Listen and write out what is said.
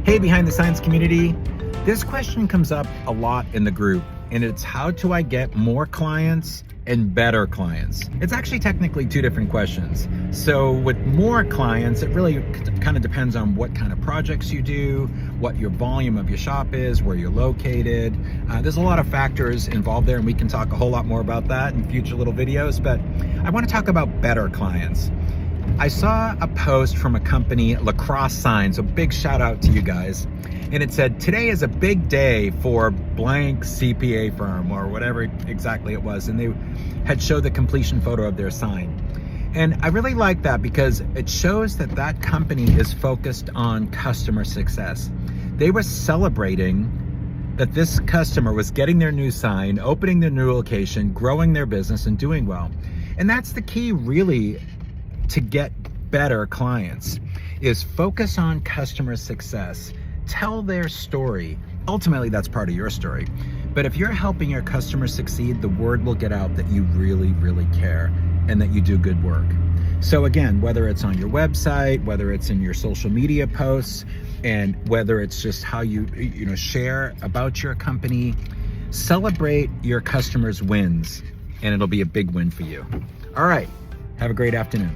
Hey, Behind the Signs community. This question comes up a lot in the group, and it's how do I get more clients and better clients? It's actually technically two different questions. So with more clients, it really kind of depends on what kind of projects you do, what your volume of your shop is, where you're located. There's a lot of factors involved there, and we can talk a whole lot more about that in future little videos, but I want to talk about better clients. I saw a post from a company, Lacrosse Signs, so big shout out to you guys. And it said, today is a big day for blank CPA firm, or whatever exactly it was. And they had showed the completion photo of their sign. And I really like that because it shows that that company is focused on customer success. They were celebrating that this customer was getting their new sign, opening their new location, growing their business, and doing well. And that's the key, really, to get better clients, is focus on customer success. Tell their story. Ultimately, that's part of your story. But if you're helping your customers succeed, the word will get out that you really, really care and that you do good work. So again, whether it's on your website, whether it's in your social media posts, and whether it's just how you share about your company, celebrate your customers' wins, and it'll be a big win for you. All right, have a great afternoon.